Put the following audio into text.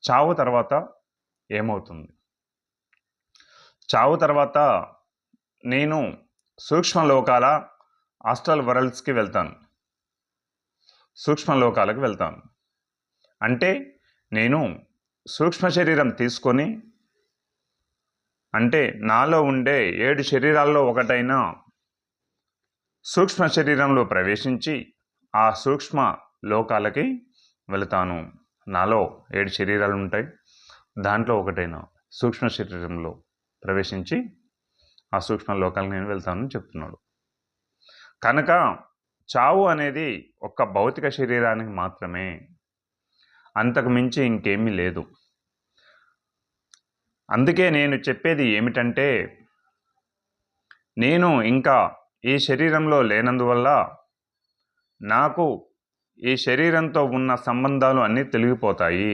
చావు తర్వాత ఏమవుతుంది? చావు తర్వాత నేను సూక్ష్మలోకాల ఆస్ట్రల్ వరల్డ్స్కి వెళ్తాను. సూక్ష్మలోకాలకు వెళ్తాను. అంటే నేను సూక్ష్మ శరీరం తీసుకొని, అంటే నాలో ఉండే 7 శరీరాల్లో ఒకటైన సూక్ష్మ శరీరంలో ప్రవేశించి ఆ సూక్ష్మ లోకాలకి వెళతాను. నాలో 7 శరీరాలు ఉంటాయి. దాంట్లో ఒకటైన సూక్ష్మ శరీరంలో ప్రవేశించి ఆ సూక్ష్మ లోకాలకు నేను వెళ్తానని చెప్తున్నాడు. కనుక చావు అనేది ఒక్క భౌతిక శరీరానికి మాత్రమే, అంతకు మించి ఇంకేమీ లేదు. అందుకే నేను చెప్పేది ఏమిటంటే, నేను ఇంకా ఈ శరీరంలో లేనందువల్ల నాకు ఈ శరీరంతో ఉన్న సంబంధాలు అన్నీ తొలగిపోతాయి.